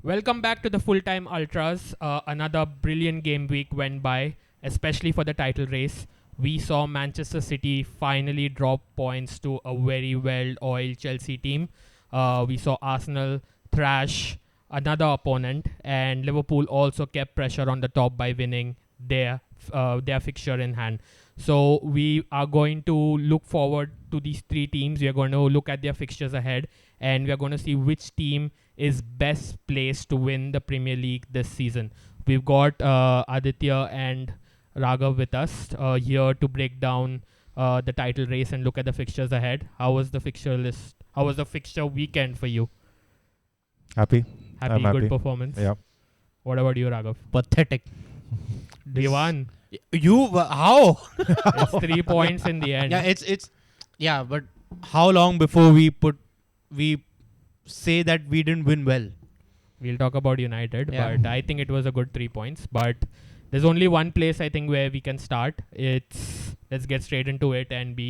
Welcome back to the Full-Time Ultras. Another brilliant game week went by, especially for the title race. We saw Manchester City finally drop points to a very well-oiled Chelsea team. We saw Arsenal thrash another opponent, and Liverpool also kept pressure on the top by winning their fixture in hand. So we are going to look forward to these three teams. We are going to look at their fixtures ahead, and we are going to see which team is best placed to win the Premier League this season. We've got Aditya and Raghav with us here to break down the title race and look at the fixtures ahead. How was the fixture list? How was the fixture weekend for you? Happy? Happy, I'm good happy. performance. Yeah. What about you, Raghav? Pathetic. We won. How? It's 3 points in the end. Yeah, but how long before we say that we didn't win well? We'll talk about United, Yeah. but I think it was a good 3 points. But there's only one place I think where we can start. Let's get straight into it and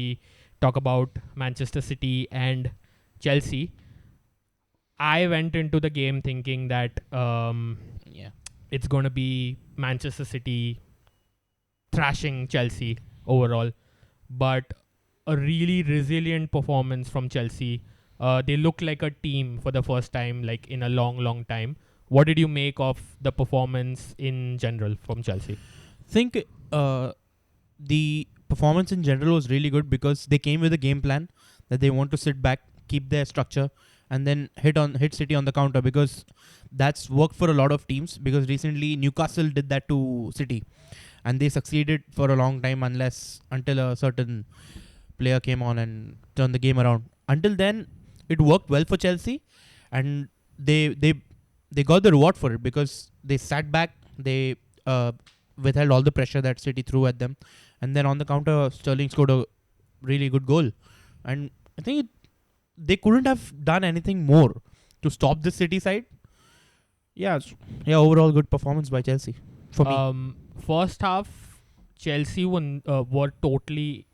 talk about Manchester City and Chelsea. I went into the game thinking that it's going to be Manchester City thrashing Chelsea overall, but a really resilient performance from Chelsea. They look like a team for the first time, like in a long time. What did you make of the performance in general from Chelsea? Think the performance in general was really good because they came with a game plan that they want to sit back, keep their structure, and then hit City on the counter, because that's worked for a lot of teams. Because recently Newcastle did that to City, and they succeeded for a long time until a certain player came on and turned the game around. Until then, it worked well for Chelsea, and they got the reward for it because they sat back, they withheld all the pressure that City threw at them, and then on the counter, Sterling scored a really good goal. And I think they couldn't have done anything more to stop the City side. Overall good performance by Chelsea for me. First half, Chelsea were totally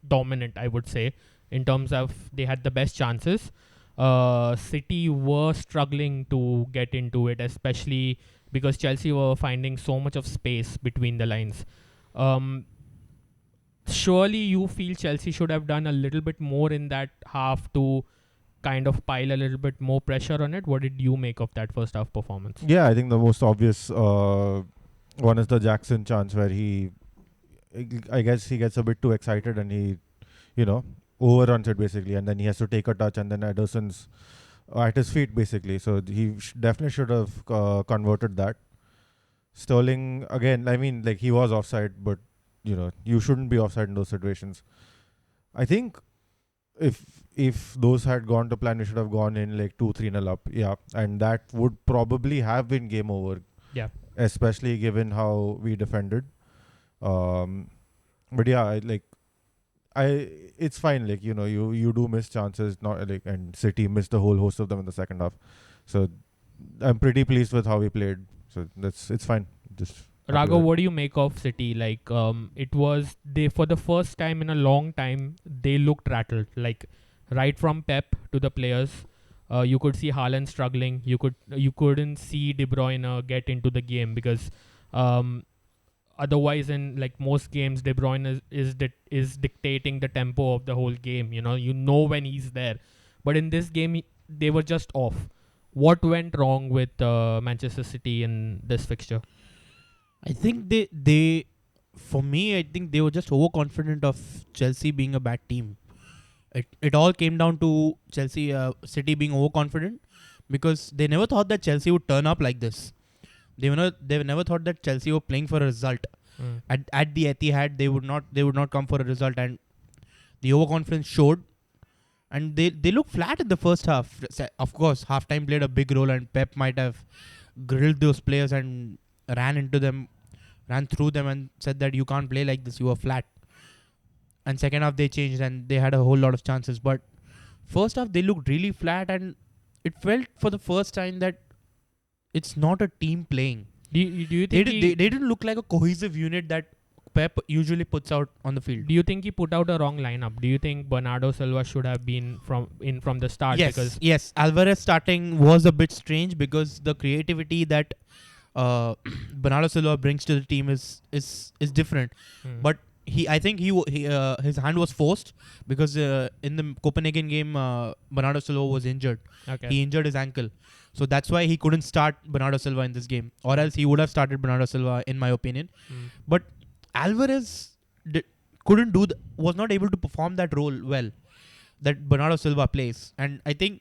dominant, I would say, in terms of they had the best chances. City were struggling to get into it, especially because Chelsea were finding so much of space between the lines. Surely you feel Chelsea should have done a little bit more in that half to kind of pile a little bit more pressure on it. What did you make of that first half performance? Yeah, I think the most obvious one is the Jackson chance where I guess he gets a bit too excited and he, overruns it basically, and then he has to take a touch, and then Ederson's at his feet basically. So he definitely should have converted that. Sterling, again, I mean, he was offside, but you shouldn't be offside in those situations. I think if those had gone to plan, we should have gone in 2-3-0 up. Yeah, and that would probably have been game over. Yeah. Especially given how we defended. But yeah, it's fine. You do miss chances, and City missed a whole host of them in the second half. So I'm pretty pleased with how we played. So it's fine. Just Raghav, what do you make of City? It was for the first time in a long time, they looked rattled. Right from Pep to the players, you could see Haaland struggling. You couldn't see De Bruyne get into the game because otherwise in most games, De Bruyne is dictating the tempo of the whole game. You know when he's there, but in this game they were just off. What went wrong with Manchester City in this fixture? I think for me, I think they were just overconfident of Chelsea being a bad team. It all came down to City being overconfident, because they never thought that Chelsea would turn up like this. They never thought that Chelsea were playing for a result. At the Etihad, they would not come for a result, and the overconfidence showed. And they looked flat in the first half. Of course, halftime played a big role, and Pep might have grilled those players and ran through them and said that you can't play like this, you are flat. And second half they changed and they had a whole lot of chances. But first half they looked really flat, and it felt for the first time that it's not a team playing. Do you think They didn't look like a cohesive unit that Pep usually puts out on the field. Do you think he put out a wrong lineup? Do you think Bernardo Silva should have been from the start? Because Yes. Alvarez starting was a bit strange because the creativity that Bernardo Silva brings to the team is different. But I think his hand was forced because in the Copenhagen game, Bernardo Silva was injured. okay. He injured his ankle, so that's why he couldn't start Bernardo Silva in this game, or else he would have started Bernardo Silva, in my opinion. But Alvarez couldn't was not able to perform that role well that Bernardo Silva plays, and I think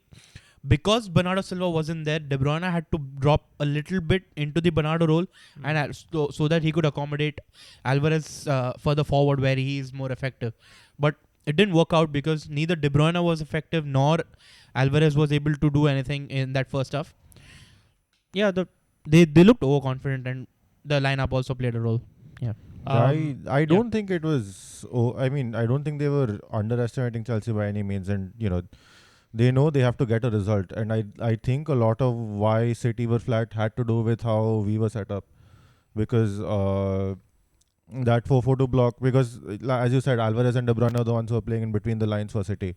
because Bernardo Silva wasn't there, De Bruyne had to drop a little bit into the Bernardo role, and so that he could accommodate Alvarez further forward where he is more effective. But it didn't work out because neither De Bruyne was effective nor Alvarez was able to do anything in that first half. Yeah, they looked overconfident, and the lineup also played a role. Yeah. I don't think it was. I mean, I don't think they were underestimating Chelsea by any means, and they know they have to get a result. And I think a lot of why City were flat had to do with how we were set up, because that 4-4-2 block. Because as you said, Alvarez and De Bruyne are the ones who are playing in between the lines for City,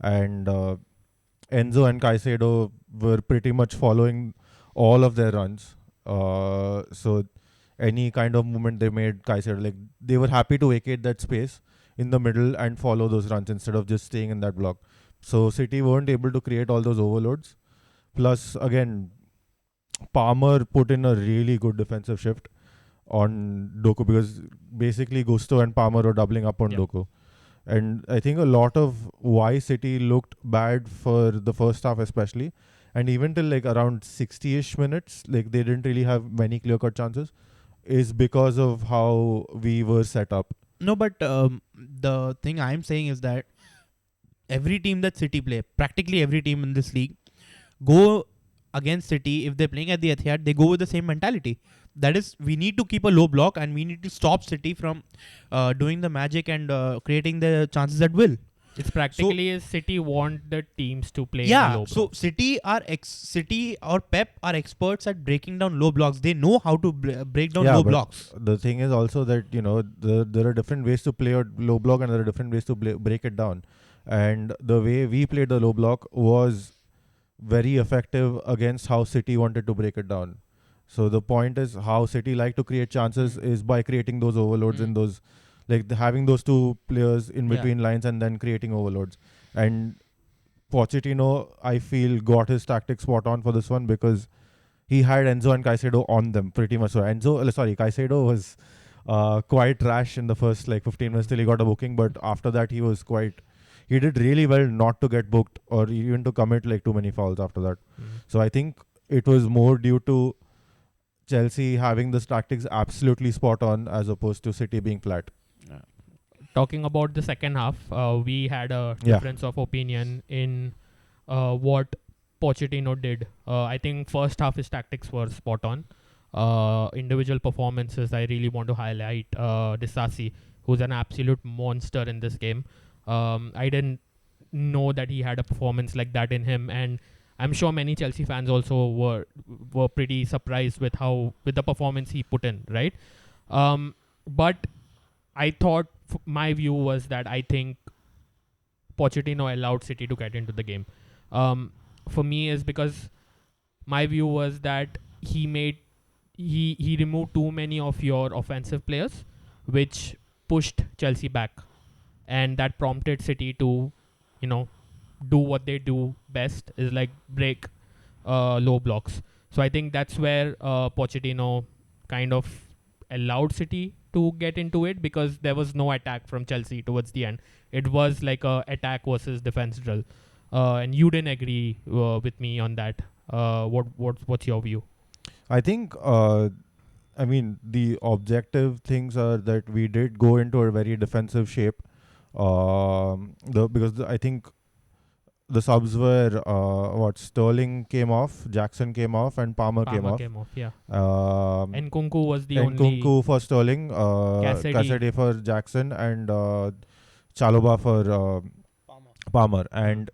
and Enzo and Caicedo were pretty much following all of their runs. So any kind of movement they made, Caicedo, like they were happy to vacate that space in the middle and follow those runs instead of just staying in that block. So City weren't able to create all those overloads. Plus, again, Palmer put in a really good defensive shift on Doku, because basically Gusto and Palmer were doubling up on Doku. And I think a lot of why City looked bad for the first half especially, and even till like around 60-ish minutes, like they didn't really have many clear-cut chances, is because of how we were set up. No, but the thing I'm saying is that every team that City play, practically every team in this league, go against City. If they're playing at the Etihad, they go with the same mentality. That is, we need to keep a low block and we need to stop City from doing the magic and creating the chances at will. It's practically City want the teams to play. Yeah, low so block. City or Pep are experts at breaking down low blocks. They know how to break down low but blocks. The thing is also that there are different ways to play a low block and there are different ways to break it down. And the way we played the low block was very effective against how City wanted to break it down. So the point is, how City like to create chances is by creating those overloads in those, like having those two players in between lines and then creating overloads. And Pochettino, I feel, got his tactics spot on for this one because he had Enzo and Caicedo on them pretty much. So Caicedo was quite rash in the first 15 minutes till he got a booking, but after that he did really well not to get booked or even to commit too many fouls after that. So I think it was more due to Chelsea having this tactics absolutely spot on as opposed to City being flat. Talking about the second half, we had a difference of opinion in what Pochettino did. I think first half his tactics were spot on. Individual performances, I really want to highlight Disasi, who's an absolute monster in this game. I didn't know that he had a performance like that in him, and I'm sure many Chelsea fans also were pretty surprised with the performance he put in, right? But I thought my view was that I think Pochettino allowed City to get into the game. For me, is because my view was that he removed too many of your offensive players, which pushed Chelsea back, and that prompted City to, do what they do best, is break low blocks. So I think that's where Pochettino kind of allowed City to get into it, because there was no attack from Chelsea towards the end. It was like a attack versus defense drill, and you didn't agree with me on that. What's your view? I think the objective things are that we did go into a very defensive shape, because I think the subs were Sterling came off, Jackson came off, and Palmer came off. Yeah. Nkunku was the only. Nkunku for Sterling, Cassidy for Jackson, and Chalobah for Palmer. And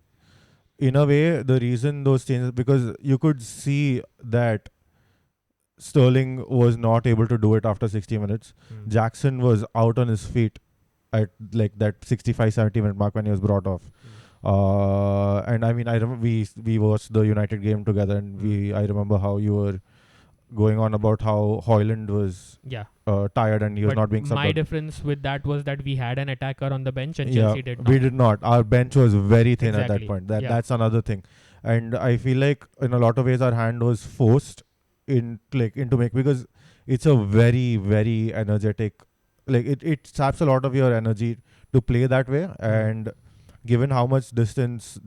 in a way, the reason those changes, because you could see that Sterling was not able to do it after 60 minutes. Jackson was out on his feet at like that 65-70 minute mark when he was brought off. And I mean, I remember we watched the United game together, and I remember how you were going on about how Højlund was tired and he was not being subbed. My difference with that was that we had an attacker on the bench and Yeah, Chelsea did not. we did not. Our bench was very thin at that Exactly. point. Yeah. That's another thing. And I feel like in a lot of ways our hand was forced into make, because it's a very, very energetic, like it saps a lot of your energy to play that way. And given how much distance,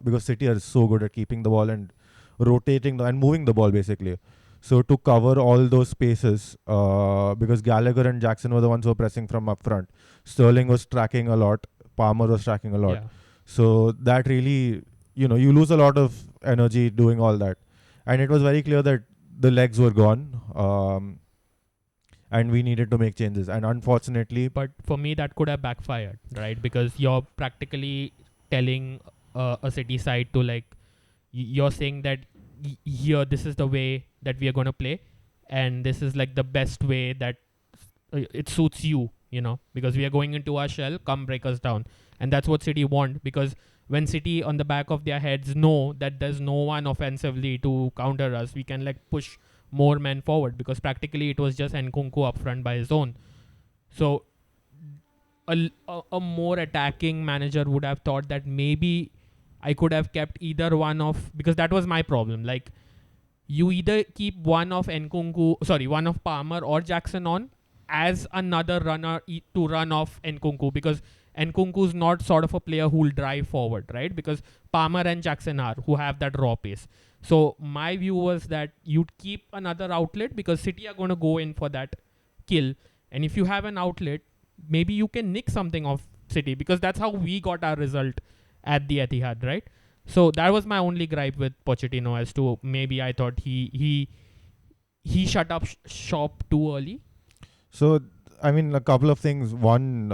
because City are so good at keeping the ball and rotating and moving the ball basically. So to cover all those spaces, because Gallagher and Jackson were the ones who were pressing from up front. Sterling was tracking a lot. Palmer was tracking a lot. Yeah. So that really, you lose a lot of energy doing all that. And it was very clear that the legs were gone. And we needed to make changes. And unfortunately... But for me, that could have backfired, right? Because you're practically telling a City side to like, you're saying that here, this is the way that we are going to play. And this is like the best way that it suits you, because we are going into our shell, come break us down. And that's what City want, because when City on the back of their heads know that there's no one offensively to counter us, we can like push more men forward, because practically it was just Nkunku up front by his own. So a more attacking manager would have thought that maybe I could have kept either one of, because that was my problem. Like, you either keep one of Palmer or Jackson on as another runner to run off Nkunku, because Nkunku's not sort of a player who will drive forward, right? Because Palmer and Jackson are, who have that raw pace. So my view was that you'd keep another outlet, because City are going to go in for that kill. And if you have an outlet, maybe you can nick something off City, because that's how we got our result at the Etihad, right? So that was my only gripe with Pochettino, as to maybe I thought he shut up shop too early. So, I mean, a couple of things. One,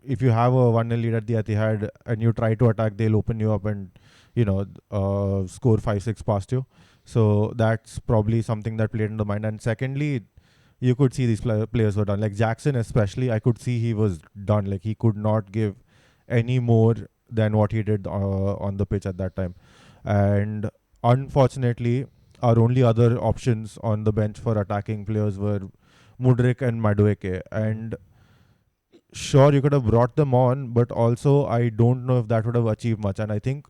if you have a 1-0 lead at the Etihad and you try to attack, they'll open you up and, score 5-6 past you. So that's probably something that played in the mind. And secondly, you could see these players were done. Like Jackson especially, I could see he was done. Like he could not give any more than what he did on the pitch at that time. And unfortunately, our only other options on the bench for attacking players were Mudryk and Madueke. And sure, you could have brought them on, but also I don't know if that would have achieved much. And I think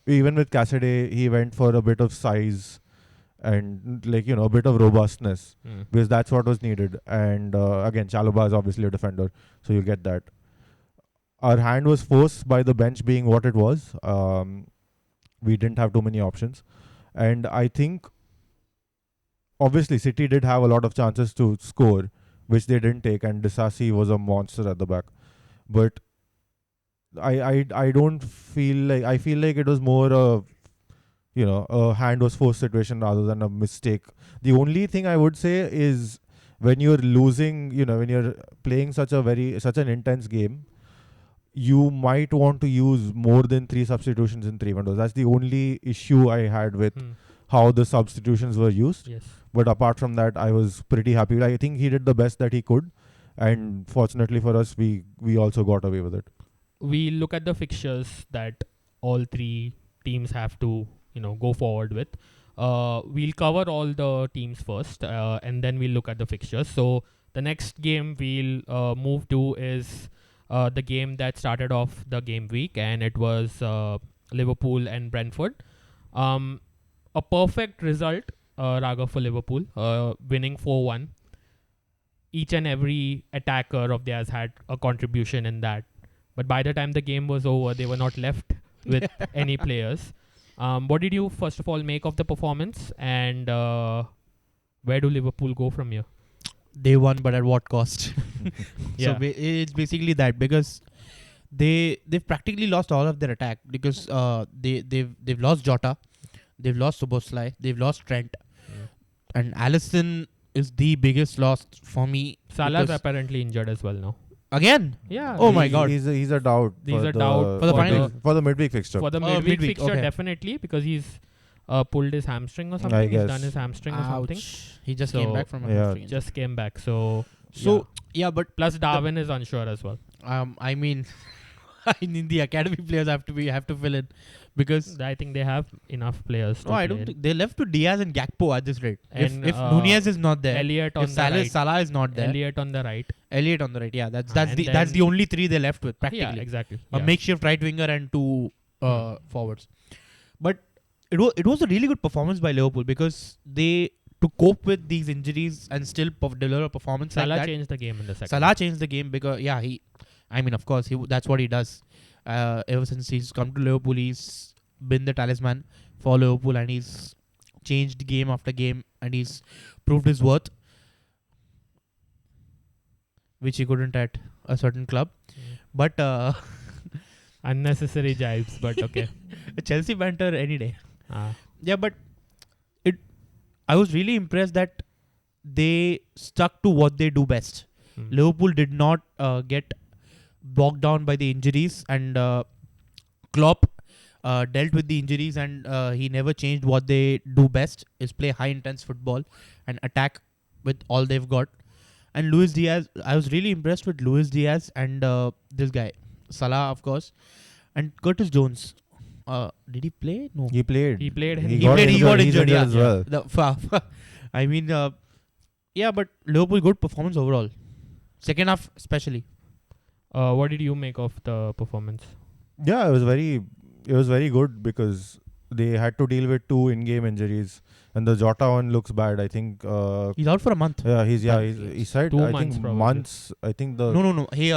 even with Cassidy, he went for a bit of size and a bit of robustness, because that's what was needed. And again, Chalobah is obviously a defender, so you get that. Our hand was forced by the bench being what it was. We didn't have too many options. And I think, obviously, City did have a lot of chances to score, which they didn't take, and Disasi was a monster at the back. But I don't feel like... I feel like it was more a hand was forced situation rather than a mistake. The only thing I would say is, when you're losing, when you're playing such an intense game, you might want to use more than 3 substitutions in 3 windows. That's the only issue I had with how the substitutions were used. Yes. But apart from that, I was pretty happy. I think he did the best that he could. And fortunately for us, we also got away with it. We look at the fixtures that all 3 teams have to, go forward with. We'll cover all the teams first, and then we'll look at the fixtures. So the next game we'll move to is the game that started off the game week, and it was Liverpool and Brentford. A perfect result, Raghav, for Liverpool, winning 4-1. Each and every attacker of theirs had a contribution in that. But by the time the game was over, they were not left with any players. What did you, first of all, make of the performance? And where do Liverpool go from here? They won, but at what cost? Yeah. So it's basically that, because they've practically lost all of their attack, because they've lost Jota, they've lost Soboslai, they've lost Trent, and Alisson is the biggest loss for me. Salah's apparently injured as well now. Again? Yeah. Oh my God. He's a doubt. He's a doubt for the final. For the midweek fixture. For the midweek fixture, okay. definitely, because he's pulled his hamstring or something. I He's guess. done his hamstring or something. Ouch. He just So, came back from a yeah. hamstring injury. Just came back. So Yeah, but plus Darwin is unsure as well. I mean, in the academy players have to fill in because I think they have enough players. no, I don't think they left to Diaz and Gakpo at this rate. And, If Nunez is not there, Elliot on if the Salah, right. Salah is not there, Elliot on the right. Elliot on the right. Yeah, that's And that's the then- only three they left with practically. Yeah, exactly. A Yeah. makeshift right winger and two forwards. But it was a really good performance by Liverpool because they to cope with these injuries and still deliver a performance Salah like that. changed the game in the second. Salah changed the game because of course that's what he does. Ever since he's come to Liverpool, he's been the talisman for Liverpool and he's changed game after game and he's proved his worth, which he couldn't at a certain club. Mm. But Unnecessary jibes, but okay. Chelsea banter any day. Ah. Yeah, but I was really impressed that they stuck to what they do best. Mm. Liverpool did not get bogged down by the injuries, and Klopp dealt with the injuries, and he never changed what they do best: is play high intense football and attack with all they've got. And Luis Diaz, I was really impressed with Luis Diaz and this guy Salah, of course, and Curtis Jones. Did he play? No. He played. He played. He got He's injured, yeah. as well. I mean, yeah, but Liverpool good performance overall. Second half especially. What did you make of the performance? Yeah, it was very good because they had to deal with 2 in-game injuries, and the Jota one looks bad. I think. He's out for a month. He said 2 I months think probably. months. I think the No. He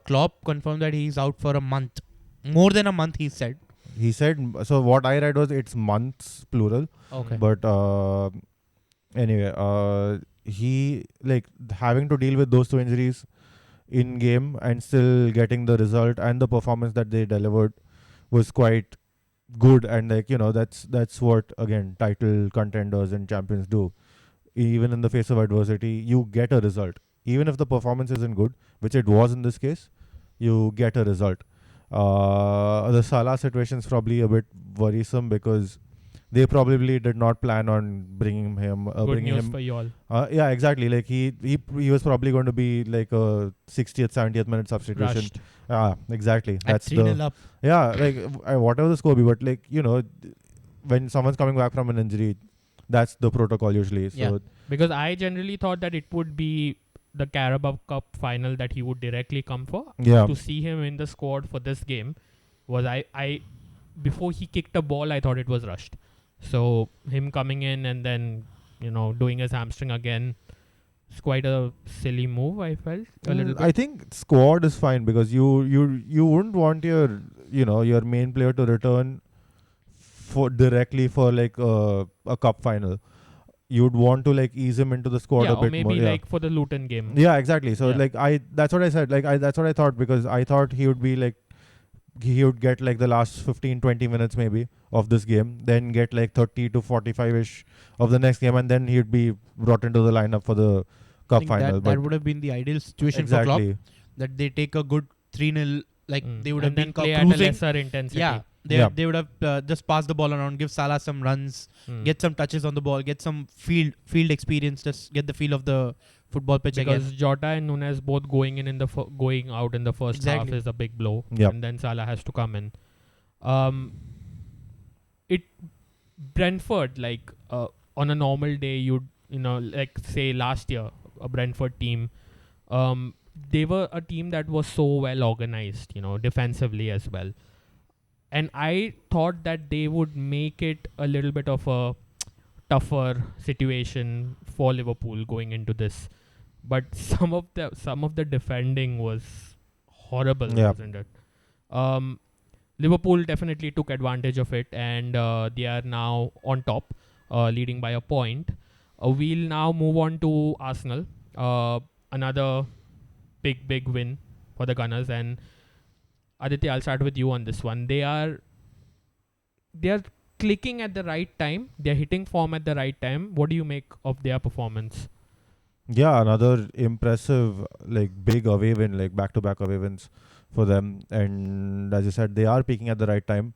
Klopp confirmed that he's out for a month. More than a month, he said. he said. So what I read was it's months plural. Okay. But anyway, he like having to deal with those 2 injuries in game and still getting the result and the performance that they delivered was quite good. And that's what again title contenders and champions do. Even in the face of adversity, you get a result. Even if the performance isn't good, which it was in this case, you get a result. The Salah situation is probably a bit worrisome because they probably did not plan on bringing him. Good news for you all. Yeah, exactly. Like he was probably going to be like a 60th, 70th minute substitution. Rushed. Exactly. At That's 3-0 up. like whatever the score be, but like when someone's coming back from an injury, that's the protocol usually. So Yeah. Because I generally thought that it would be the Carabao Cup final that he would directly come for. yeah, To see him in the squad for this game was I before he kicked a ball, I thought it was rushed. So him coming in and then doing his hamstring again, it's quite a silly move. I felt a little bit. I think squad is fine because you wouldn't want your main player to return directly for like a cup final. You'd want to like ease him into the squad Yeah, a bit or maybe more. like for the Luton game. Yeah, exactly. So Yeah. that's what I said. That's what I thought because I thought he would be like he would get like the last 15-20 minutes maybe of this game, then get like 30 to 45ish of the next game, and then he'd be brought into the lineup for the I cup think final. that would have been the ideal situation for Klopp. exactly. That they take a good 3-0, like they would have and then been play at a cruising. lesser intensity. Yeah, they would have just passed the ball around, give Salah some runs, Mm. get some touches on the ball, get some field experience, just get the feel of the football pitch because again. Jota and Nunez both going out in the first half Exactly. is a big blow, Yep. and then Salah has to come in. Brentford, like on a normal day, like say last year, a Brentford team, they were a team that was so well organized, defensively as well. And I thought that they would make it a little bit of a tougher situation for Liverpool going into this. But some of the defending was horrible, Yeah. wasn't it? Liverpool definitely took advantage of it, and they are now on top, leading by a point. We'll now move on to Arsenal. Another big win for the Gunners. And Aditya, I'll start with you on this one. They are clicking at the right time. They're hitting form at the right time. What do you make of their performance? Yeah, another impressive like big away win, like back-to-back away wins for them. And as you said, they are peaking at the right time.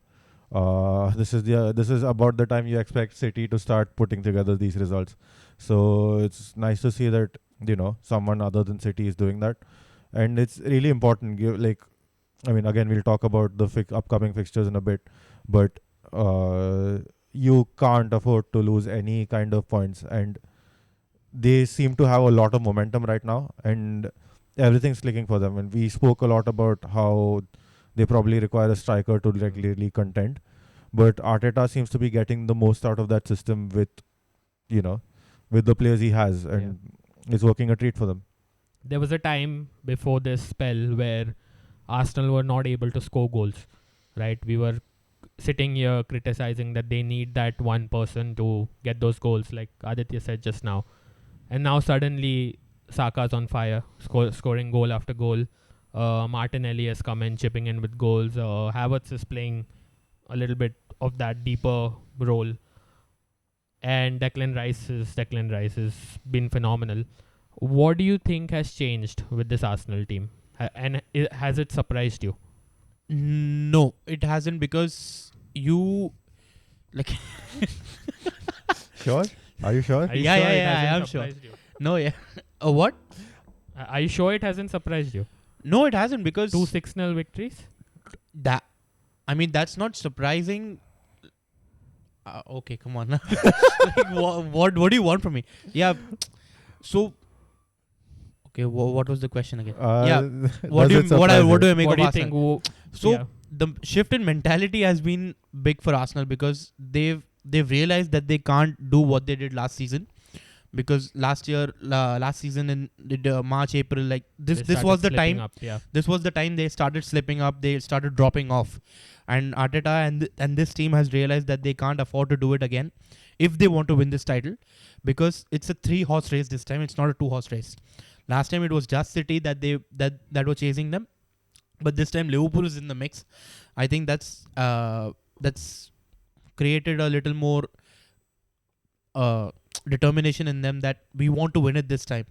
This is about the time you expect City to start putting together these results. So it's nice to see that someone other than City is doing that, and it's really important. I mean, again, we'll talk about the upcoming fixtures in a bit, but you can't afford to lose any kind of points, and they seem to have a lot of momentum right now, and everything's clicking for them. And we spoke a lot about how they probably require a striker to really contend, but Arteta seems to be getting the most out of that system you know, with the players he has, and it's working a treat for them. There was a time before this spell where Arsenal were not able to score goals, right? We were sitting here criticizing that they need that one person to get those goals, like Aditya said just now. And now suddenly Saka's on fire, scoring goal after goal. Martinelli has come in, chipping in with goals. Havertz is playing a little bit of that deeper role. And Declan Rice has been phenomenal. What do you think has changed with this Arsenal team? Has it surprised you? No, it hasn't, because you like. Sure? Are you sure? Are you Yeah, sure yeah, it yeah, I hasn't am sure. surprised you? No, yeah. What? Are you sure it hasn't surprised you? No, it hasn't, because 2-6-0 victories? that. I mean, that's not surprising. Okay, come on. Like, what do you want from me? Yeah. So. Okay, what was the question again? Yeah. What do I make What of do you Arsenal? think? So yeah. the shift in mentality has been big for Arsenal, because they've realized that they can't do what they did last season, because last season in March, April, like this was the time. This was the time they started slipping up. They started dropping off, and Arteta and this team has realized that they can't afford to do it again if they want to win this title, because it's a 3-horse race this time. It's not a 2-horse race. Last time it was just City that were chasing them, but this time Liverpool is in the mix. I think that's created a little more determination in them, that we want to win it this time.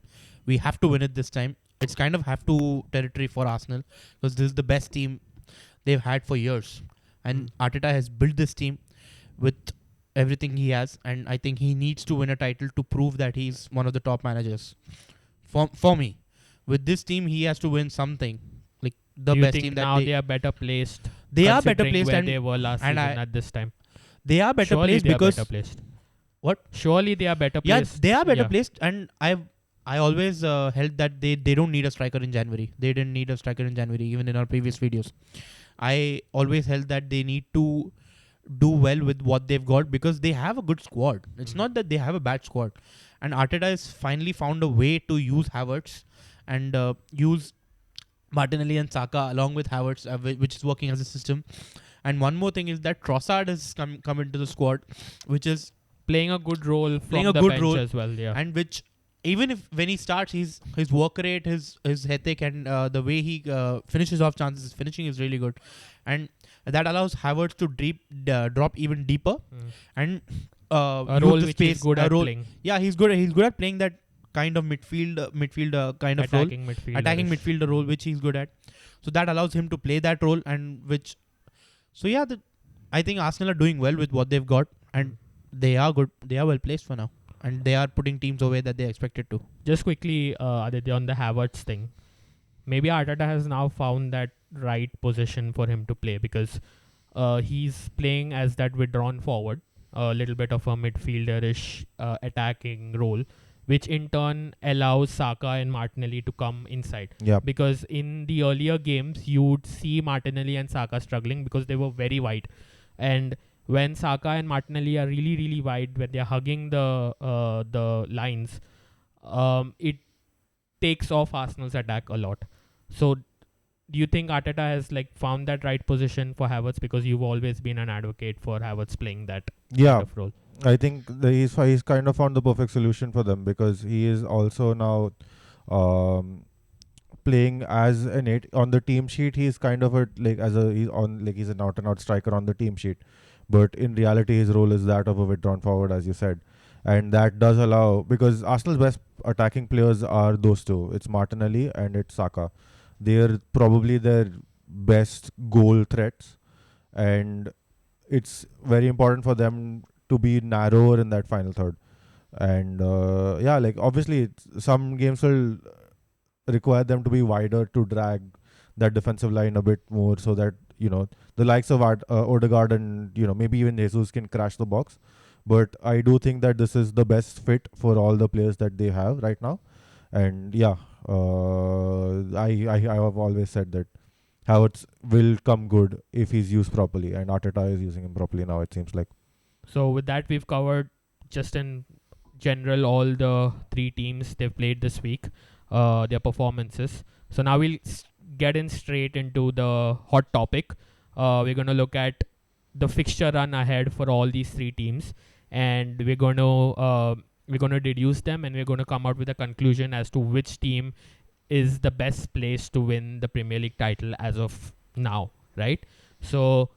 We have to win it this time. It's kind of have to territory for Arsenal, because this is the best team they've had for years, and Arteta has built this team with everything he has, and I think he needs to win a title to prove that he's one of the top managers. For me, with this team, he has to win something, like the Do you best think team that now they are better placed? They are better considering placed, where and they were last and season at this time. they are better Surely placed they because are better placed. What? Surely they are better Yeah, placed. they are better placed, and I always held that they don't need a striker in January. They didn't need a striker in January, even in our previous videos. I always held that they need to do well with what they've got, because they have a good squad. It's not that they have a bad squad, and Arteta has finally found a way to use Havertz and use Martinelli and Saka along with Havertz, which is working as a system. And one more thing is that Trossard has come into the squad, which is playing a good role from Playing a the good bench role, as well. Yeah. and which, even if when he starts, his work rate, his ethic, and the way he finishes off chances, his finishing is really good, and that allows Havertz to drop even deeper and a use role the which space. he's good a at role, playing. Yeah, he's good at playing that kind of midfield kind of role, Attacking midfielder. attacking midfielder role, which he's good at. So that allows him to play that role, and which. So yeah, I think Arsenal are doing well with what they've got, and they are good. They are well placed for now, and they are putting teams away that they expected to. Just quickly, Aditya, on the Havertz thing. Maybe Arteta has now found that right position for him to play, because he's playing as that withdrawn forward, a little bit of a midfielder-ish attacking role, which in turn allows Saka and Martinelli to come inside. Yeah. Because in the earlier games, you'd see Martinelli and Saka struggling because they were very wide. And when Saka and Martinelli are really, really wide, when they're hugging the lines, it takes off Arsenal's attack a lot. So do you think Arteta has found that right position for Havertz? Because you've always been an advocate for Havertz playing that kind of role. I think he's kind of found the perfect solution for them, because he is also now playing as an 8 on the team sheet. He's kind of he's an out and out striker on the team sheet, but in reality his role is that of a withdrawn forward, as you said, and that does allow, because Arsenal's best attacking players are those two. It's Martinelli and it's Saka. They're probably their best goal threats, and it's very important for them to be narrower in that final third. And like obviously some games will require them to be wider to drag that defensive line a bit more, so that the likes of Odegaard and maybe even Jesus can crash the box. But I do think that this is the best fit for all the players that they have right now. And I have always said that Havertz will come good if he's used properly, and Arteta is using him properly now, it seems like. So with that, we've covered just in general all the three teams they've played this week, their performances. So now we'll get in straight into the hot topic. We're going to look at the fixture run ahead for all these three teams, and we're going to deduce them, and we're going to come out with a conclusion as to which team is the best place to win the Premier League title as of now, right? So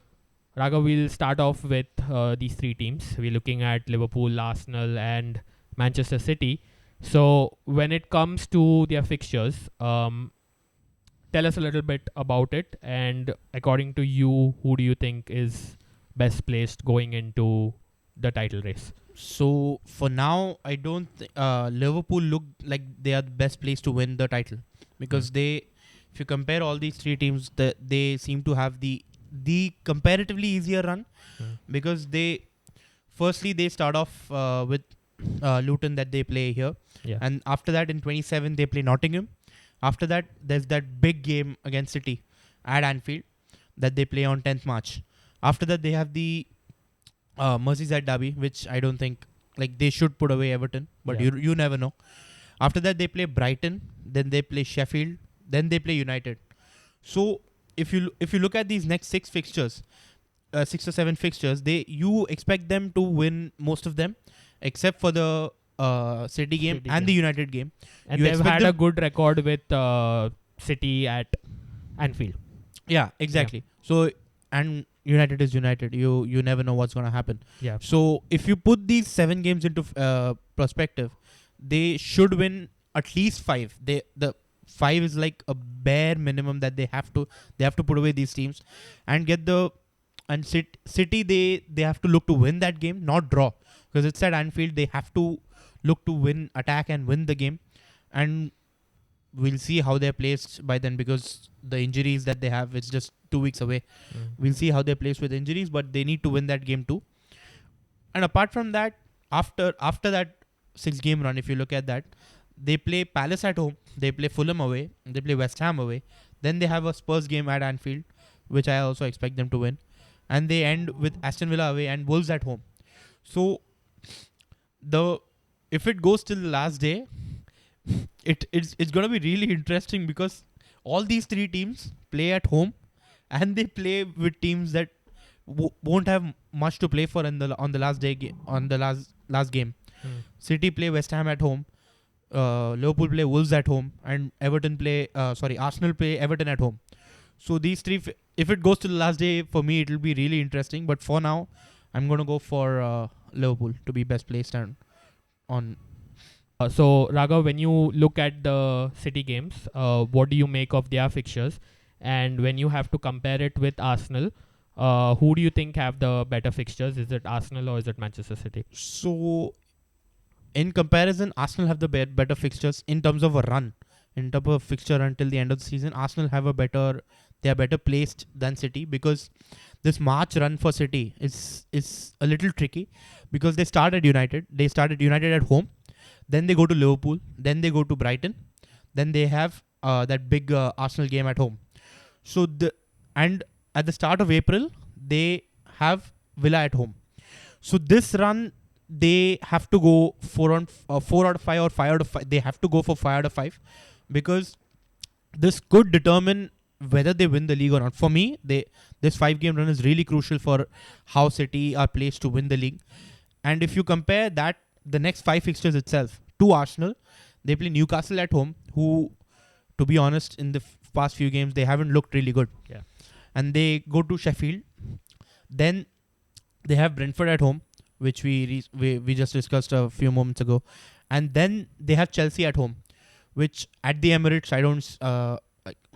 Raghav, we'll start off with these three teams. We're looking at Liverpool, Arsenal, and Manchester City. So when it comes to their fixtures, tell us a little bit about it. And according to you, who do you think is best placed going into the title race? So for now, I don't Liverpool look like they are the best place to win the title, because if you compare all these three teams, they seem to have the comparatively easier run, because they start off with Luton that they play here, and after that in 27 they play Nottingham. After that there's that big game against City at Anfield that they play on 10th March. After that they have the Merseyside derby, which I don't think, like, they should put away Everton, but you never know. After that they play Brighton, then they play Sheffield, then they play United. So if you look at these next 6 fixtures, 6 or 7 fixtures, you expect them to win most of them, except for the City game and the United game. And they've had a good record with City at Anfield. Yeah, exactly. So, and United is United. You never know what's going to happen. Yeah. So if you put these 7 games into perspective, they should win at least 5. The 5 is like a bare minimum that they have to put away these teams and get the. And City, they have to look to win that game, not draw, because it's at Anfield. They have to look to win, attack and win the game, and we'll see how they're placed by then, because the injuries that they have, it's just 2 weeks away. We'll see how they're placed with injuries, but they need to win that game too. And apart from that, after that 6-game run, if you look at that, they play Palace at home, they play Fulham away, they play West Ham away, then they have a Spurs game at Anfield, which I also expect them to win, and they end with Aston Villa away and Wolves at home. So if it goes till the last day, it's going to be really interesting, because all these 3 teams play at home, and they play with teams that won't have much to play for on the last day on the last game. City play West Ham at home, Liverpool play Wolves at home, and Arsenal play Everton at home. So these 3, if it goes to the last day, for me it will be really interesting. But for now, I'm going to go for Liverpool to be best placed on. So Raghav, when you look at the City games, what do you make of their fixtures? And when you have to compare it with Arsenal, who do you think have the better fixtures? Is it Arsenal or is it Manchester City? So in comparison, Arsenal have the better fixtures in terms of a run. In terms of fixture until the end of the season, Arsenal they are better placed than City, because this March run for City is a little tricky, because they start at United. They start at United at home, then they go to Liverpool, then they go to Brighton, then they have that big Arsenal game at home. So and at the start of April, they have Villa at home. So this run, they have to go 4 out of 5 or 5 out of 5. They have to go for 5 out of 5, because this could determine whether they win the league or not. For me, this 5-game run is really crucial for how City are placed to win the league. And if you compare that, the next 5 fixtures itself to Arsenal, they play Newcastle at home, who, to be honest, in the past few games, they haven't looked really good. Yeah. And they go to Sheffield. Then they have Brentford at home, which we just discussed a few moments ago. And then they have Chelsea at home, which at the Emirates,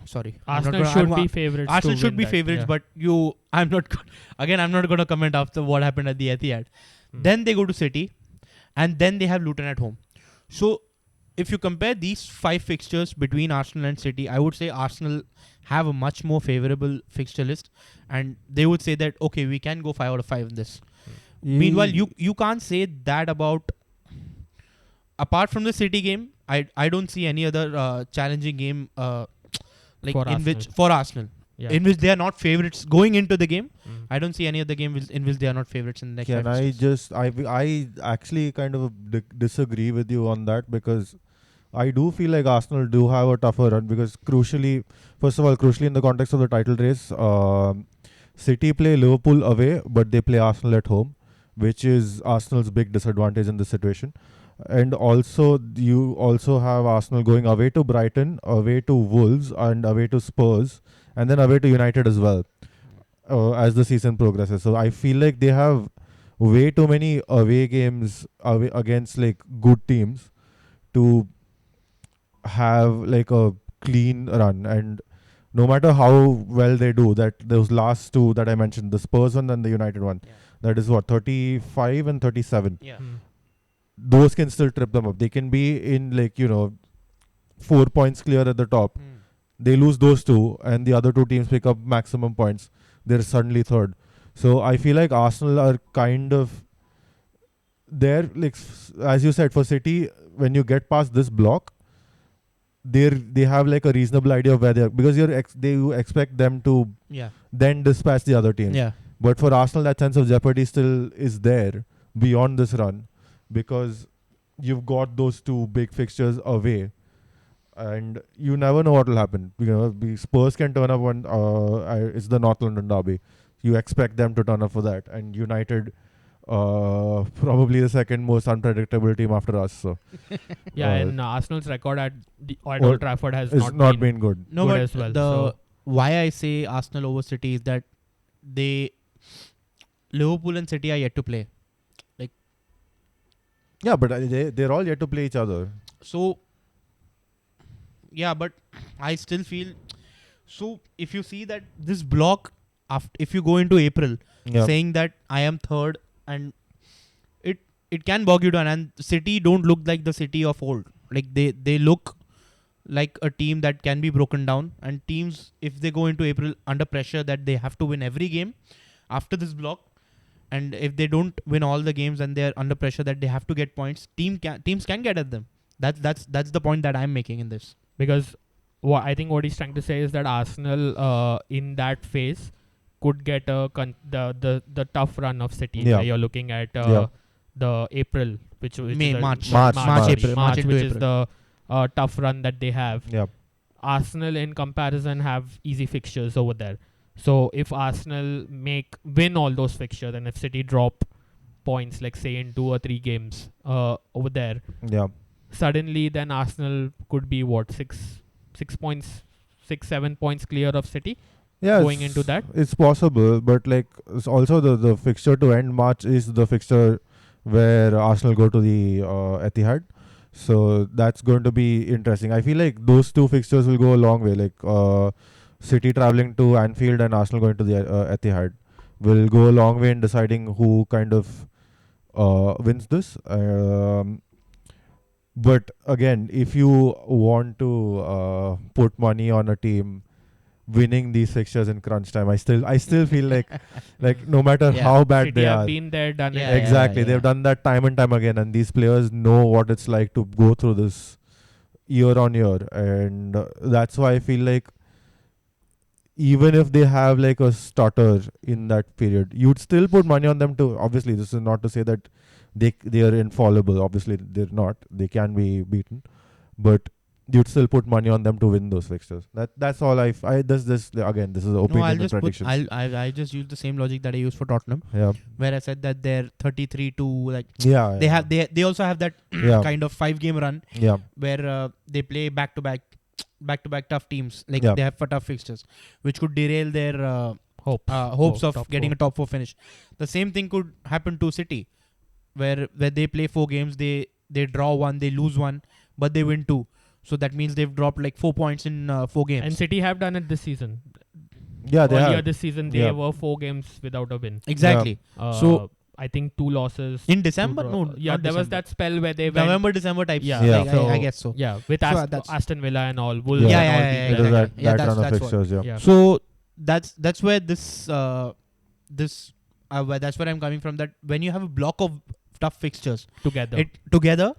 Sorry, Arsenal should be favourites. Arsenal to should win be that, favourites, yeah. but I'm not. Again, I'm not going to comment after what happened at the Etihad. Then they go to City, and then they have Luton at home. So, if you compare these 5 fixtures between Arsenal and City, I would say Arsenal have a much more favourable fixture list, and they would say that okay, we can go 5 out of 5 in this. Meanwhile, you can't say that about. Apart from the City game, I don't see any other challenging game like For in Arsenal. which for Arsenal. Yeah. In which they are not favourites going into the game. Mm. I don't see any other game in which they are not favourites in the next Can 5 I fixtures. just I actually kind of disagree with you on that, because I do feel like Arsenal do have a tougher run, because first of all, crucially in the context of the title race, City play Liverpool away, but they play Arsenal at home, which is Arsenal's big disadvantage in this situation. And also, you also have Arsenal going away to Brighton, away to Wolves, and away to Spurs, and then away to United as well, as the season progresses. So I feel like they have way too many away games away against like good teams to have like a clean run. And no matter how well they do, that those last 2 that I mentioned, the Spurs one and the United one, that is what, 35 and 37. Yeah. Those can still trip them up. They can be in 4 points clear at the top. They lose those 2, and the other 2 teams pick up maximum points. They're suddenly third. So I feel like Arsenal are kind of there, as you said, for City, when you get past this block, they have like a reasonable idea of where they are, because you expect them to then dispatch the other teams. Yeah. But for Arsenal, that sense of jeopardy still is there beyond this run, because you've got those 2 big fixtures away, and you never know what will happen. The Spurs can turn up when it's the North London derby. You expect them to turn up for that, and United, probably the second most unpredictable team after us. So And Arsenal's record at Old Trafford has it's not been good. No, good but as well. why I say Arsenal over City is that Liverpool and City are yet to play. Yeah, but they're all yet to play each other. So, yeah, but I still feel. So, if you see that this block, if you go into April, saying that I am third, and it can bog you down. And City don't look like the City of old. Like they look like a team that can be broken down. And teams, if they go into April under pressure that they have to win every game after this block, and if they don't win all the games and they are under pressure that they have to get points, teams can get at them. That's the point that I'm making in this. Because I think what he's trying to say is that Arsenal in that phase could get the tough run of City. Yeah. You're looking at the April, which May, is March, April, March into which is April. the tough run that they have. Yeah. Arsenal in comparison have easy fixtures over there. So if Arsenal win all those fixtures, and if City drop points, like say in 2 or 3 games over there, suddenly then Arsenal could be 6 points, 6-7 points clear of City. Going into that, it's possible, but it's also the fixture to end March is the fixture where Arsenal go to the Etihad. So that's going to be interesting. I feel like those 2 fixtures will go a long way. City traveling to Anfield and Arsenal going to the Etihad will go a long way in deciding who kind of wins this. But again, if you want to put money on a team winning these fixtures in crunch time, I still feel like no matter how bad City they have are, been there, done it. exactly, they've done that time and time again, and these players know what it's like to go through this year on year, and that's why I feel like even if they have like a stutter in that period, you'd still put money on them to. Obviously, this is not to say that they are infallible. Obviously, they're not. They can be beaten, but you'd still put money on them to win those fixtures. That's all this again. This is opinion and predictions. I'll just use the same logic that I used for Tottenham. Yeah. Where I said that they're 33 to like. Yeah. They also have that kind of 5-game run. Yeah. Where they play back to back tough teams. Like they have tough fixtures, which could derail their hopes of getting a top 4 finish. The same thing could happen to City, where they play 4 games, they draw 1, they lose 1, but they win 2. So that means they've dropped like 4 points in 4 games. And City have done it this season. Yeah, they Earlier have. this season, they Yeah. were 4 games without a win. Exactly. So I think 2 losses. in 2 December, draw- no, yeah, not there was December. that spell where they went. November, December types. Yeah, Yeah. Like, so- I guess so. Yeah, with So that's- Aston Villa and all. Wolves Yeah. and all Yeah, beat yeah, It them. was yeah. that, Yeah, that that's- run of that's what- fixtures, yeah. Yeah. So that's where this that's where I'm coming from. That when you have a block of tough fixtures together.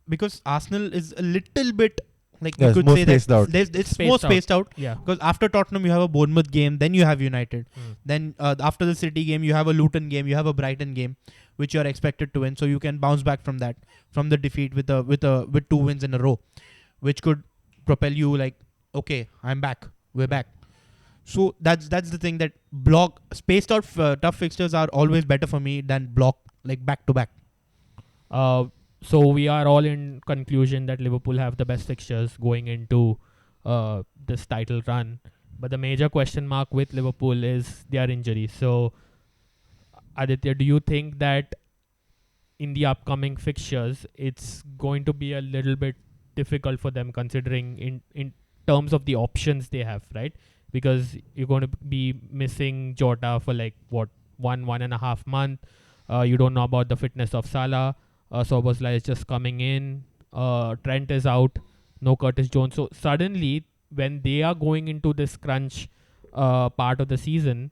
because Arsenal is a little bit like Yeah, you it's could more say spaced that out. it's Spaced more out. spaced out. Yeah. Because after Tottenham you have a Bournemouth game, then you have United, Mm. then after the City game you have a Luton game, you have a Brighton game, which you are expected to win. So you can bounce back from that, from the defeat with 2 wins in a row, which could propel you like, okay, I'm back, we're back. So that's the thing, that block spaced out tough fixtures are always better for me than block like back to back. So we are all in conclusion that Liverpool have the best fixtures going into this title run. But the major question mark with Liverpool is their injury. So, Aditya, do you think that in the upcoming fixtures, it's going to be a little bit difficult for them, considering in terms of the options they have, right? Because you're going to be missing Jota for like, what, 1.5 month. You don't know about the fitness of Salah. Szoboszlai is just coming in. Trent is out. No Curtis Jones. So suddenly, when they are going into this crunch part of the season,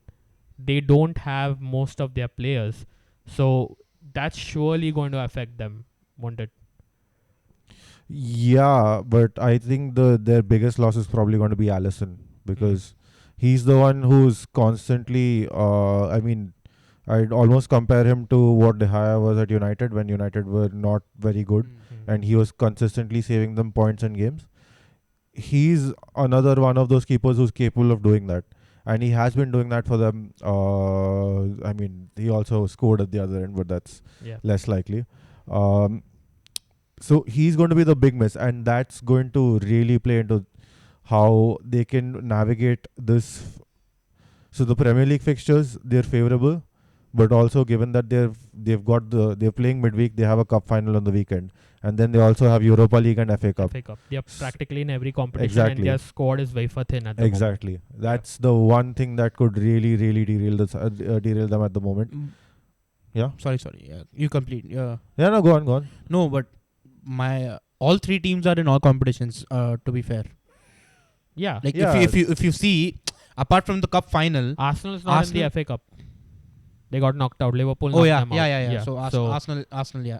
they don't have most of their players. So that's surely going to affect them, won't it? Yeah, but I think their biggest loss is probably going to be Alisson, because he's the one who's constantly. I mean, I'd almost compare him to what De Gea was at United when United were not very good, and he was consistently saving them points in games. He's another one of those keepers who's capable of doing that, and he has been doing that for them. I mean, he also scored at the other end, but that's Yeah. less likely. So he's going to be the big miss, and that's going to really play into how they can navigate this. So the Premier League fixtures, they're favorable, but also given that they're playing midweek, they have a cup final on the weekend, and then they also have Europa League and FA Cup. FA Cup. They're practically in every competition, Exactly. and their squad is wafer thin at the moment. Exactly. That's the one thing that could really, really derail them at the moment. Yeah. Sorry. Yeah, you complete. Yeah. Yeah, no, go on. No, but my all 3 teams are in all competitions. To be fair, Yeah. like Yeah. if you see, apart from the cup final. Arsenal's not in the FA Cup. They got knocked out. Liverpool knocked Oh yeah, them out. yeah. So Arsenal, yeah,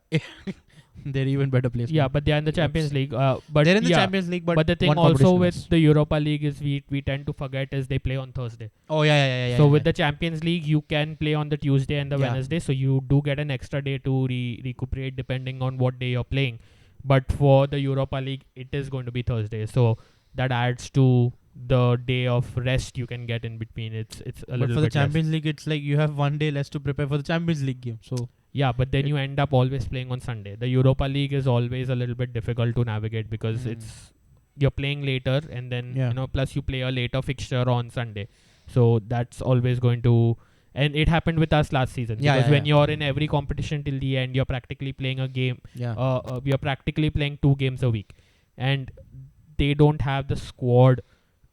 they're even better placed. Yeah, but they're in the Champions League. But they're in the yeah, Champions League, but the thing one also competition with less. the Europa League is we tend to forget is they play on Thursday. Oh yeah. So with the Champions League, you can play on the Tuesday and the Yeah. Wednesday. So you do get an extra day to recuperate depending on what day you're playing. But for the Europa League, it is going to be Thursday. So that adds to the day of rest you can get in between. It's a but little for bit the less. Champions League, it's like you have one day less to prepare for the Champions League game. So Yeah, but then you end up always playing on Sunday. The Europa League is always a little bit difficult to navigate because you're playing later, and then plus you play a later fixture on Sunday. So that's always going to, and it happened with us last season. Because when you're in every competition till the end, you're practically playing a game. You're practically playing 2 games a week, and they don't have the squad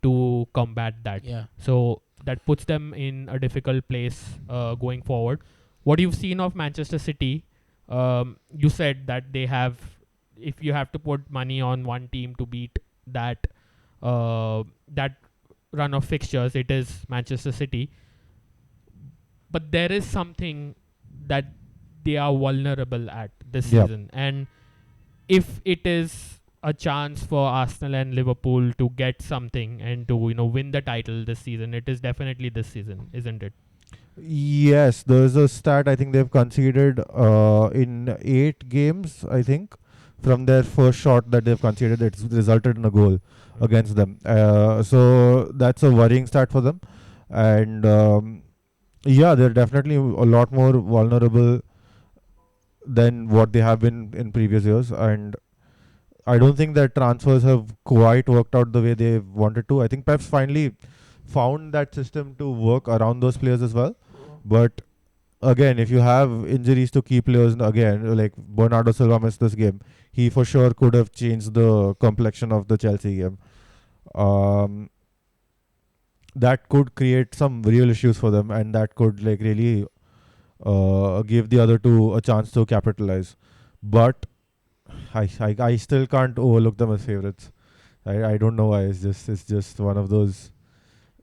to combat that. yeah. So that puts them in a difficult place going forward. What you've seen of Manchester City, you said that they have, if you have to put money on one team to beat that run of fixtures, it is Manchester City. But there is something that they are vulnerable at this season. And if it is a chance for Arsenal and Liverpool to get something and to win the title this season, it is definitely this season, isn't it? Yes, there's a stat. I think they've conceded in 8 games, I think, from their first shot that they've conceded, it's resulted in a goal against them. So that's a worrying stat for them. And they're definitely a lot more vulnerable than what they have been in previous years. And I don't think that transfers have quite worked out the way they wanted to. I think Pep's finally found that system to work around those players as well. But again, if you have injuries to key players, again, like Bernardo Silva missed this game, he for sure could have changed the complexion of the Chelsea game. Um, that could create some real issues for them, and that could like really give the other two a chance to capitalize. But I still can't overlook them as favorites. I don't know why. It's just one of those.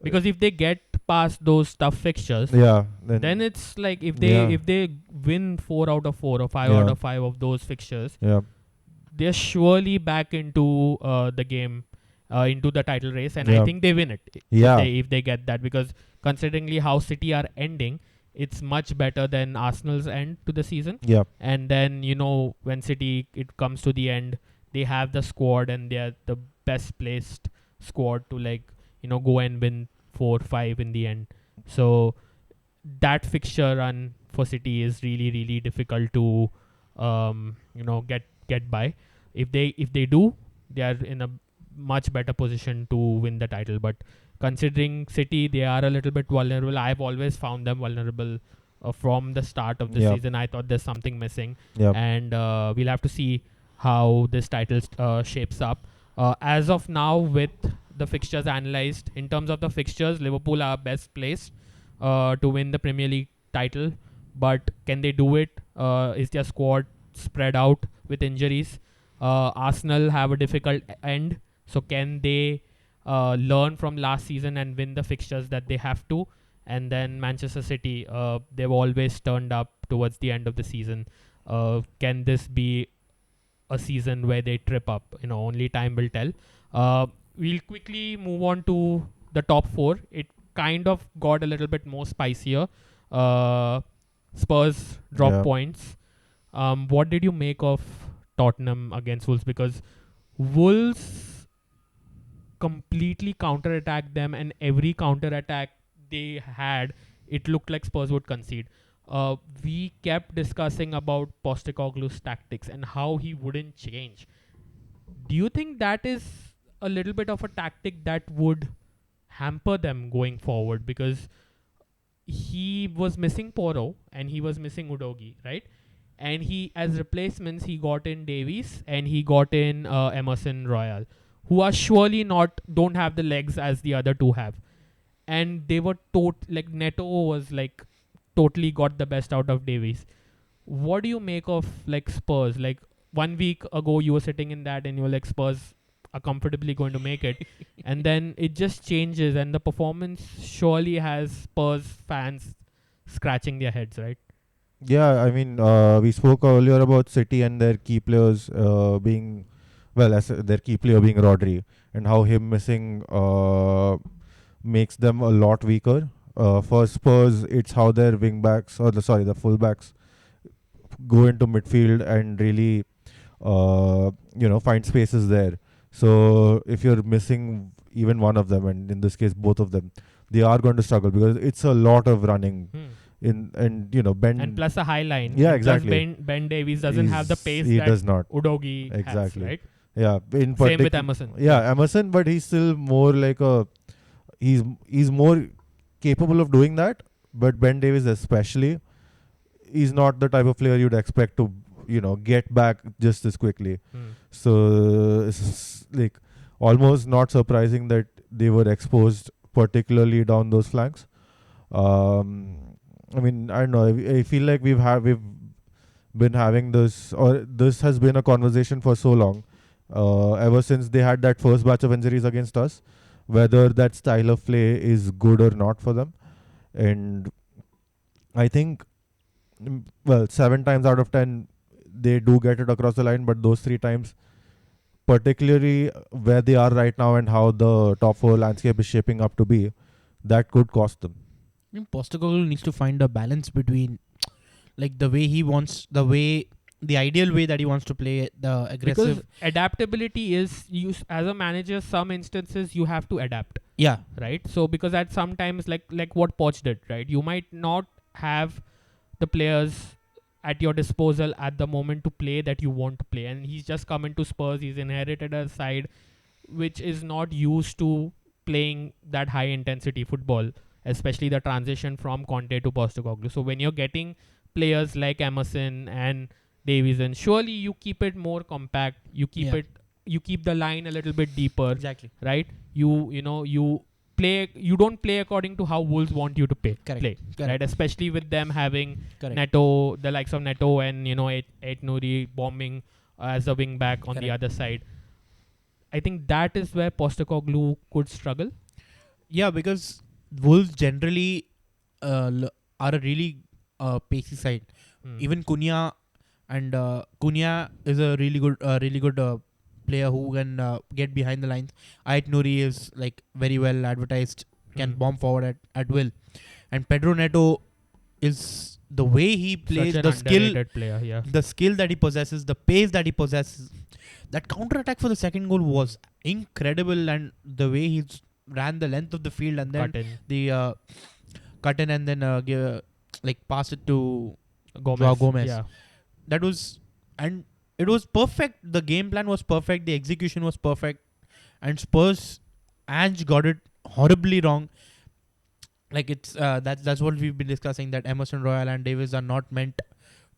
Because if they get past those tough fixtures, Yeah. then it's like if Yeah. they win 4 out of 4 or 5 Yeah. out of 5 of those fixtures, Yeah. they're surely back into the game, into the title race, and I Yeah. think they win it Yeah. if they get that, because considering how City are ending, it's much better than Arsenal's end to the season. Yeah. And then when City it comes to the end, they have the squad and they're the best placed squad to go and win 4-5 in the end. So that fixture run for City is really really difficult to get by. If they do, they are in a much better position to win the title. But considering City, they are a little bit vulnerable. I've always found them vulnerable from the start of the Yeah. season. I thought there's something missing, Yeah. and we'll have to see how this title shapes up. As of now, with the fixtures analyzed, in terms of the fixtures, Liverpool are best placed to win the Premier League title. But can they do it? Is their squad spread out with injuries? Arsenal have a difficult end. So can they learn from last season and win the fixtures that they have to? And then Manchester City, they've always turned up towards the end of the season. Can this be a season where they trip up? Only time will tell. We'll quickly move on to the top four. It kind of got a little bit more spicier. Spurs drop Yeah. points. What did you make of Tottenham against Wolves? Because Wolves completely counter-attacked them, and every counter-attack they had, it looked like Spurs would concede. We kept discussing about Postecoglou's tactics and how he wouldn't change. Do you think that is a little bit of a tactic that would hamper them going forward? Because he was missing Poro and he was missing Udogi, right? And he, as replacements, he got in Davies and he got in Emerson Royal, who are surely don't have the legs as the other two have. And they were Neto was totally got the best out of Davies. What do you make of Spurs? 1 week ago you were sitting in that and you were like, Spurs are comfortably going to make it, and then it just changes, and the performance surely has Spurs fans scratching their heads, right? Yeah, I mean, we spoke earlier about City and their key players being, well, as their key player being Rodri, and how him missing makes them a lot weaker. For Spurs, it's how their wingbacks, or the fullbacks, go into midfield and really, find spaces there. So if you're missing even one of them, and in this case both of them, they are going to struggle because it's a lot of running. Ben, And plus a high line. Yeah, And plus exactly. Ben Davies doesn't have the pace He that does not. Udogi has, Exactly. right? Yeah, Same with Emerson. Yeah, Emerson, but he's still more like he's more capable of doing that. But Ben Davies especially, he's not the type of player you'd expect to get back just as quickly. So it's almost not surprising that they were exposed, particularly down those flanks. I mean, I don't know. I feel like we've been having this, or this has been a conversation for so long, ever since they had that first batch of injuries against us, whether that style of play is good or not for them. And I think, 7 times out of 10, they do get it across the line, but those 3 times, particularly where they are right now and how the top 4 landscape is shaping up to be, that could cost them. I mean, Postecoglou needs to find a balance between the ideal way that he wants to play, the aggressive. Because adaptability is, as a manager, some instances you have to adapt, Yeah, right? So because at some times, like what Poch did, right? You might not have the players at your disposal at the moment to play that you want to play, and he's just come into Spurs. He's inherited a side which is not used to playing that high intensity football, especially the transition from Conte to Postecoglou. So when you're getting players like Emerson and Davies in. Surely you keep it more compact. You keep Yeah. it. You keep the line a little bit deeper, Exactly. right? You play. You don't play according to how Wolves want you to play. Correct. Play, Correct. right? Especially with them having Correct. Neto, the likes of Neto, and Ait Nouri bombing as a wing back on the Correct. other side. I think that is where Postecoglou could struggle. Yeah, because Wolves generally are a really pacey side. Even Cunha and Cunha is a really good player who can get behind the lines. Ait Nouri is like very well advertised, can bomb forward at will, and Pedro Neto is the way he plays, Such an the skill, underrated player, yeah. the skill that he possesses, the pace that he possesses. That counter attack for the second goal was incredible, and the way he ran the length of the field and then Cut in. the cut in and then pass it to Gomez. Joao Gomez. Yeah. That was, and it was perfect. The game plan was perfect. The execution was perfect, and Spurs, Ange got it horribly wrong. Like it's that's what we've been discussing, that Emerson Royal and Davis are not meant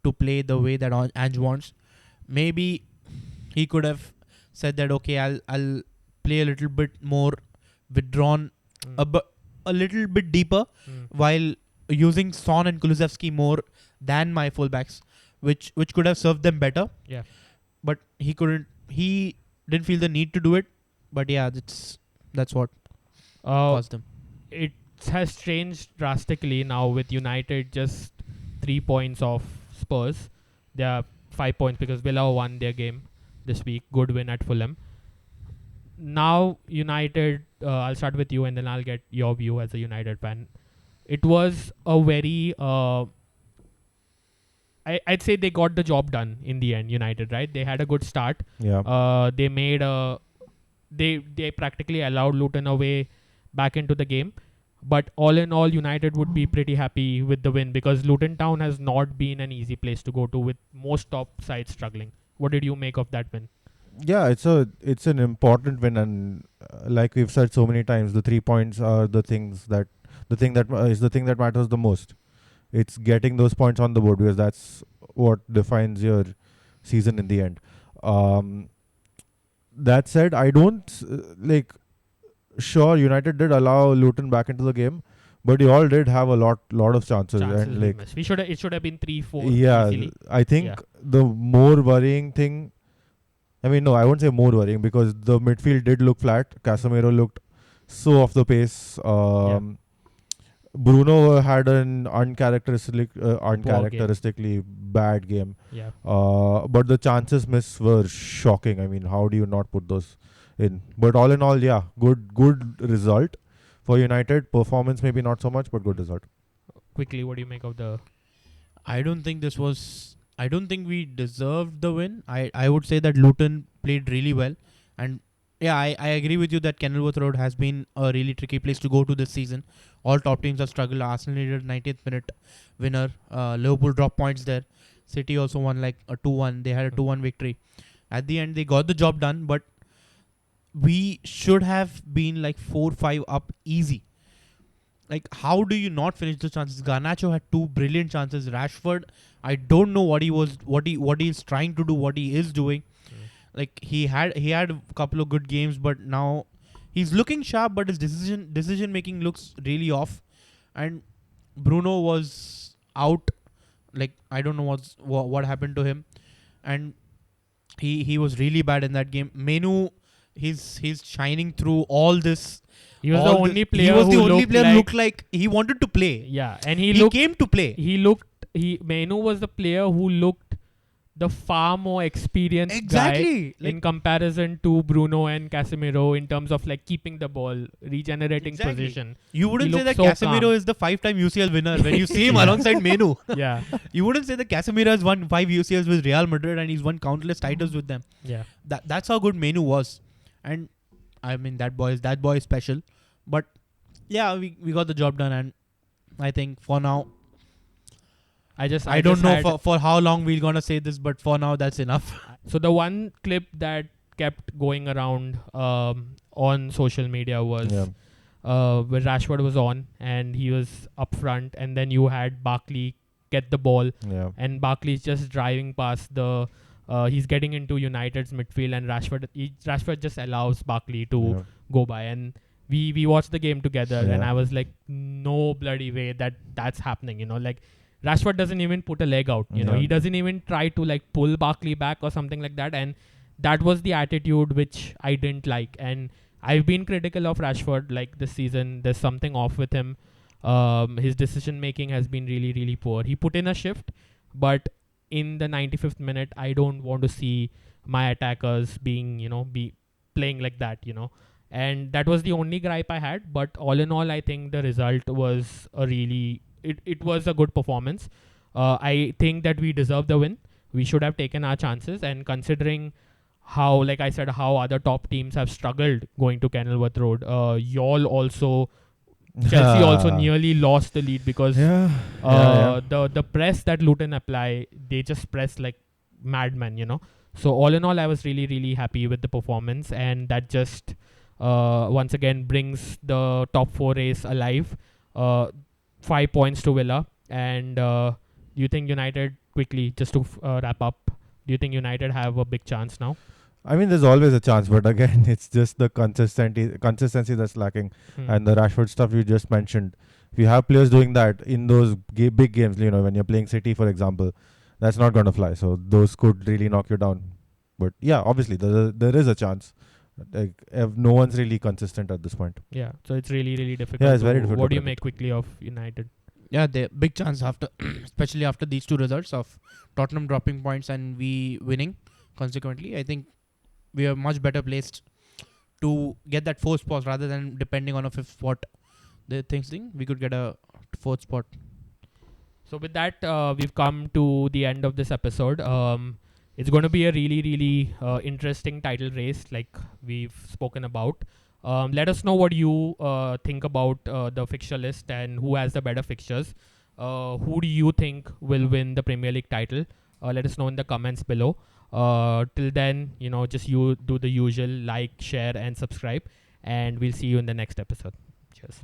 to play the way that Ange wants. Maybe he could have said that, okay, I'll play a little bit more withdrawn, a little bit deeper, while using Son and Kulusevski more than my fullbacks, which could have served them better. Yeah. But he couldn't. He didn't feel the need to do it. But yeah, that's what caused them. It has changed drastically now with United just 3 points off Spurs. They are 5 points because Villa won their game this week. Good win at Fulham. Now United, I'll start with you and then I'll get your view as a United fan. It was a very I'd say they got the job done in the end, United, right? They had a good start. Yeah. They made they practically allowed Luton away back into the game. But all in all, United would be pretty happy with the win because Luton Town has not been an easy place to go to with most top sides struggling. What did you make of that win? Yeah, it's an important win, and like we've said so many times, the 3 points are the thing that matters the most. It's getting those points on the board because that's what defines your season in the end. That said, I don't Sure, United did allow Luton back into the game, but you all did have a lot of chances, and we missed. It should have been 3-4 yeah, easily. I think the more worrying thing, I mean, no, I won't say more worrying because the midfield did look flat. Casemiro looked so off the pace. Bruno had an uncharacteristically bad game. Yeah. But the chances missed were shocking. I mean, how do you not put those in? But all in all, yeah, good result for United. Performance maybe not so much, but good result. Quickly, what do you make of the... I don't think we deserved the win. I would say that Luton played really well. And yeah, I agree with you that Kenilworth Road has been a really tricky place to go to this season. All top teams have struggled. Arsenal needed 90th minute winner. Liverpool dropped points there. City also won like a 2-1. They had a 2-1 victory. At the end, they got the job done, but we should have been like 4-5 up easy. Like, how do you not finish the chances? Garnacho had 2 brilliant chances. Rashford, I don't know what he is trying to do, what he is doing. Like he had a couple of good games, but now he's looking sharp, but his decision making looks really off. And Bruno was out. Like, I don't know what happened to him, and he was really bad in that game. Menu, he's shining through all this. He was the only player who looked like he wanted to play. Yeah, and he came to play. Menu was the player who looked the far more experienced guy in comparison to Bruno and Casemiro in terms of like keeping the ball, regenerating position. You wouldn't say that Casemiro is the 5-time UCL winner when you see him alongside Menu. Yeah. You wouldn't say that Casemiro has won 5 UCLs with Real Madrid and he's won countless titles with them. Yeah. That's how good Menu was. And I mean, that boy is special. But yeah, we got the job done, and I think for now, I don't know for how long we're gonna say this, but for now that's enough. So the one clip that kept going around on social media was where Rashford was on and he was up front, and then you had Barkley get the ball, Yeah. and Barkley's just driving past the. He's getting into United's midfield, and Rashford just allows Barkley to Yeah. go by, and we watched the game together, and Yeah. I was like, no bloody way that's happening. Like Rashford doesn't even put a leg out. Yeah. He doesn't even try to like pull Barkley back or something like that, and that was the attitude which I didn't like. And I've been critical of Rashford like this season. There's something off with him. His decision making has been really, really poor. He put in a shift, but in the 95th minute, I don't want to see my attackers being, be playing like that, And that was the only gripe I had. But all in all, I think the result was it was a good performance. I think that we deserve the win. We should have taken our chances. And considering how, like I said, how other top teams have struggled going to Kenilworth Road, Chelsea also nearly lost the lead because the press that Luton apply, they just press like madmen. So all in all, I was really, really happy with the performance, and that just once again brings the top 4 race alive. 5 points to Villa, and do you think United, quickly just to wrap up, do you think United have a big chance now? I mean, there's always a chance, but again, it's just the consistency that's lacking. And the Rashford stuff you just mentioned. If you have players doing that in those big games, when you're playing City, for example, that's not going to fly. So those could really knock you down. But yeah, obviously, there is a chance. Like, if no one's really consistent at this point. Yeah, so it's really, really difficult. Yeah, it's very difficult. What do you make quickly of United? Yeah, the big chance after, especially after these two results of Tottenham dropping points and we winning. Consequently, I think we are much better placed to get that 4th spot rather than depending on a 5th spot. The thing we could get a 4th spot. So with that, we've come to the end of this episode. It's going to be a really, really interesting title race, like we've spoken about. Let us know what you think about the fixture list and who has the better fixtures. Who do you think will win the Premier League title? Let us know in the comments below. Till then, just you do the usual, like, share, and subscribe. And we'll see you in the next episode. Cheers.